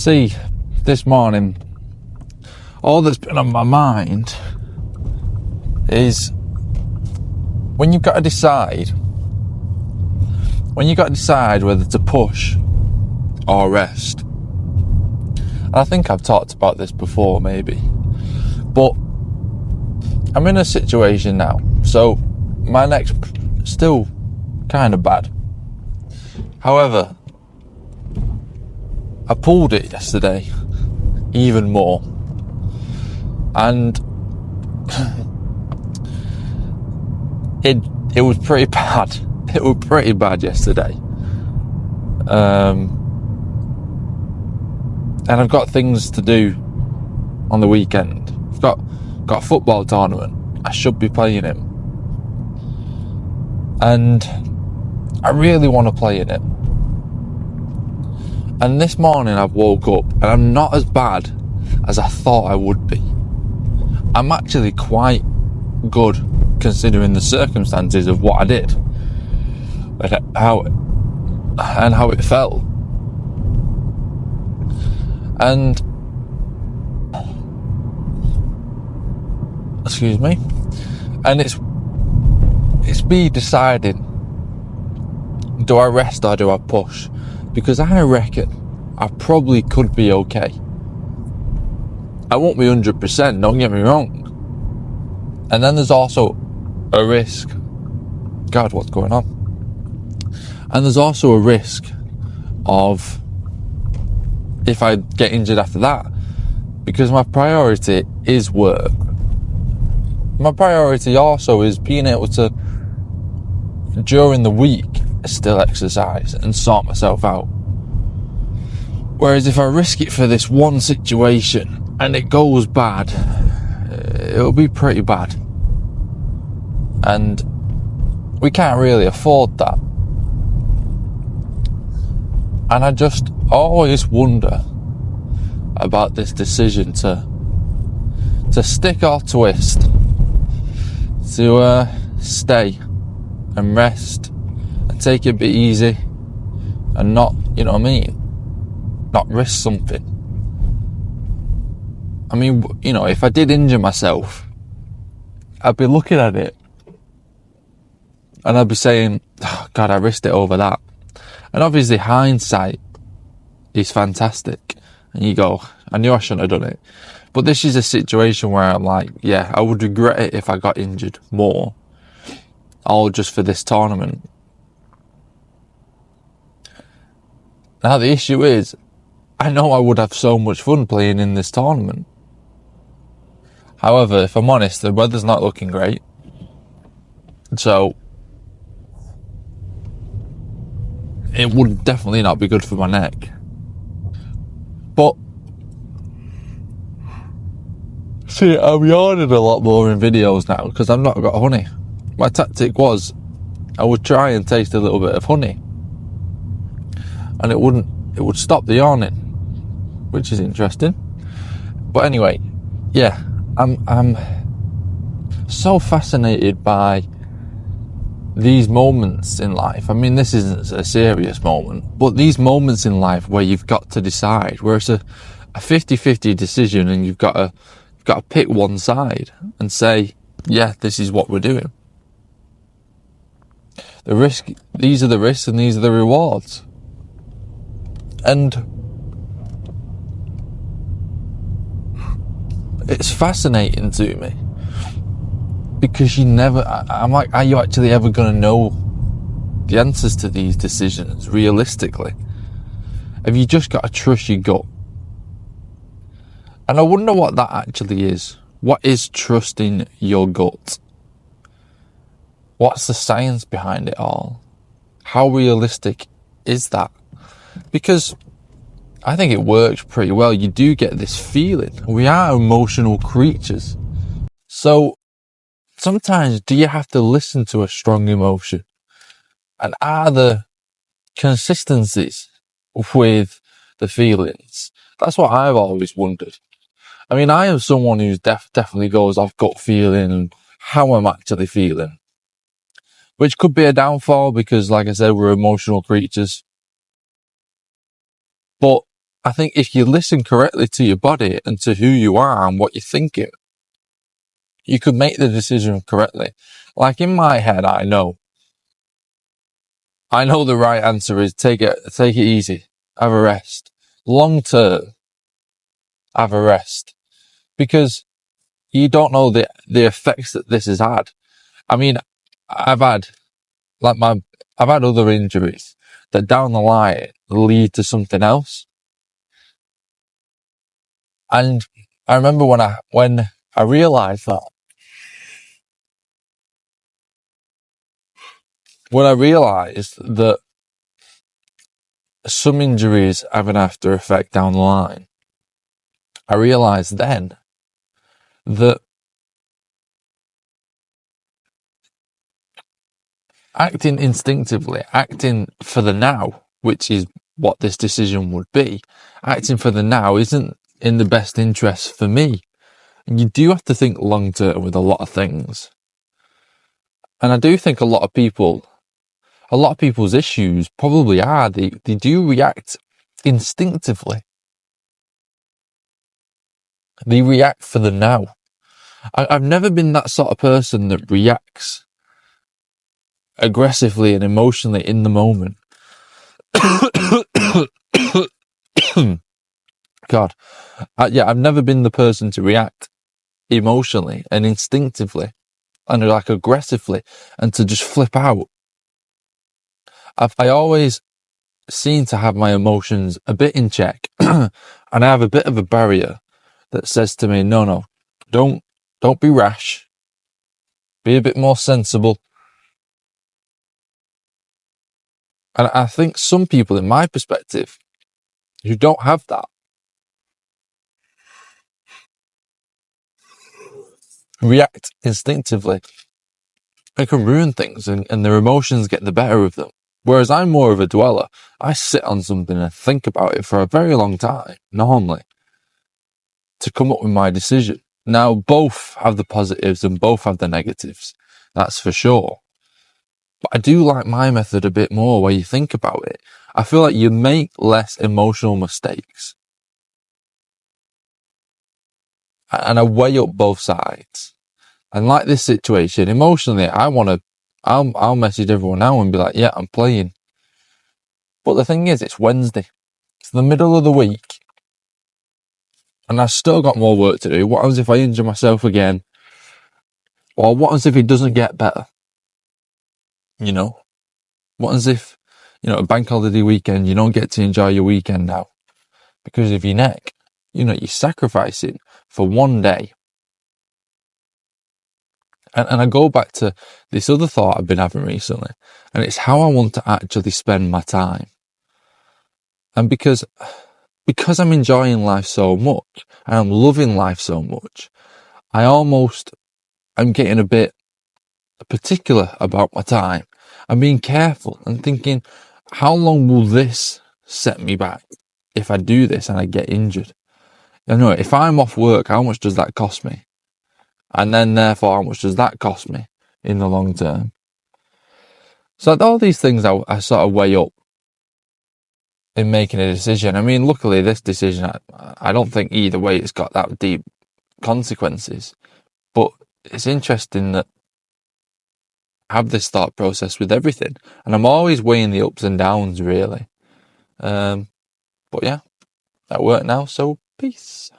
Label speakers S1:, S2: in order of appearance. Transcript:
S1: See, this morning, all that's been on my mind is when you've got to decide whether to push or rest. And I think I've talked about this before, maybe, but I'm in a situation now, so my neck's still kind of bad. However, I pulled it yesterday even more, and it was pretty bad. It was pretty bad yesterday. And I've got things to do on the weekend. I've got a football tournament. I should be playing it, and I really want to play in it. And this morning I've woke up and I'm not as bad as I thought I would be. I'm actually quite good considering the circumstances of what I did and how it felt. And excuse me. And it's me deciding, do I rest or do I push? Because I reckon I probably could be okay. I won't be 100%, don't get me wrong. And then there's also a risk. God, what's going on? And there's also a risk of if I get injured after that, because my priority is work. My priority also is being able to, during the week, still exercise and sort myself out. Whereas if I risk it for this one situation and it goes bad, it'll be pretty bad. And we can't really afford that. And I just always wonder about this decision to stick or twist, to stay and rest and take it a bit easy and not, you know what I mean, not risk something. I mean, you know, if I did injure myself, I'd be looking at it and I'd be saying, oh, God, I risked it over that. And obviously hindsight is fantastic. And you go, I knew I shouldn't have done it. But this is a situation where I'm like, yeah, I would regret it if I got injured more. All just for this tournament. Now the issue is, I know I would have so much fun playing in this tournament. However, if I'm honest, the weather's not looking great. So it would definitely not be good for my neck. But see, I'm yawning a lot more in videos now because I've not got honey. My tactic was I would try and taste a little bit of honey, and it would stop the yawning, which is interesting. But anyway, yeah, I'm so fascinated by these moments in life. I mean, this isn't a serious moment, but these moments in life where you've got to decide, where it's a 50-50 decision and you've got to pick one side and say, yeah, this is what we're doing. These are the risks and these are the rewards. And it's fascinating to me because I'm like, are you actually ever going to know the answers to these decisions realistically? Have you just got to trust your gut? And I wonder what that actually is. What is trusting your gut? What's the science behind it all? How realistic is that? Because I think it works pretty well. You do get this feeling. We are emotional creatures. So sometimes do you have to listen to a strong emotion? And are there consistencies with the feelings? That's what I've always wondered. I mean, I am someone who definitely goes off gut feeling and how I'm actually feeling. Which could be a downfall because, like I said, we're emotional creatures. But I think if you listen correctly to your body and to who you are and what you're thinking, you could make the decision correctly. Like in my head, I know the right answer is take it easy, have a rest. Long term, have a rest. Because you don't know the effects that this has had. I mean, I've had other injuries that down the line lead to something else. And I remember when I realized that, some injuries have an after effect down the line, I realized then that acting instinctively, acting for the now, which is what this decision would be, acting for the now isn't in the best interest for me. And you do have to think long term with a lot of things. And I do think a lot of people's issues probably are, they do react instinctively. They react for the now. I've never been that sort of person that reacts aggressively and emotionally in the moment. God. I've never been the person to react emotionally and instinctively and like aggressively and to just flip out. I always seem to have my emotions a bit in check and I have a bit of a barrier that says to me, no, don't be rash. Be a bit more sensible. And I think some people, in my perspective, who don't have that, react instinctively. It can ruin things and their emotions get the better of them. Whereas I'm more of a dweller. I sit on something and think about it for a very long time, normally, to come up with my decision. Now, both have the positives and both have the negatives. That's for sure. But I do like my method a bit more where you think about it. I feel like you make less emotional mistakes. And I weigh up both sides. And like this situation, emotionally, I'll message everyone now and be like, yeah, I'm playing. But the thing is, it's Wednesday. It's the middle of the week. And I've still got more work to do. What happens if I injure myself again? Or what happens if it doesn't get better? You know? What happens if, a bank holiday weekend, you don't get to enjoy your weekend now because of your neck? You're sacrificing for one day. And I go back to this other thought I've been having recently, and it's how I want to actually spend my time. And because I'm enjoying life so much, and I'm loving life so much, I'm getting a bit particular about my time. I'm being careful and thinking, how long will this set me back if I do this and I get injured? If I'm off work, how much does that cost me? And then therefore, how much does that cost me in the long term? So all these things I sort of weigh up in making a decision. I mean, luckily this decision, I don't think either way it's got that deep consequences. But it's interesting that I have this thought process with everything. And I'm always weighing the ups and downs, really. But yeah, that worked now, so peace.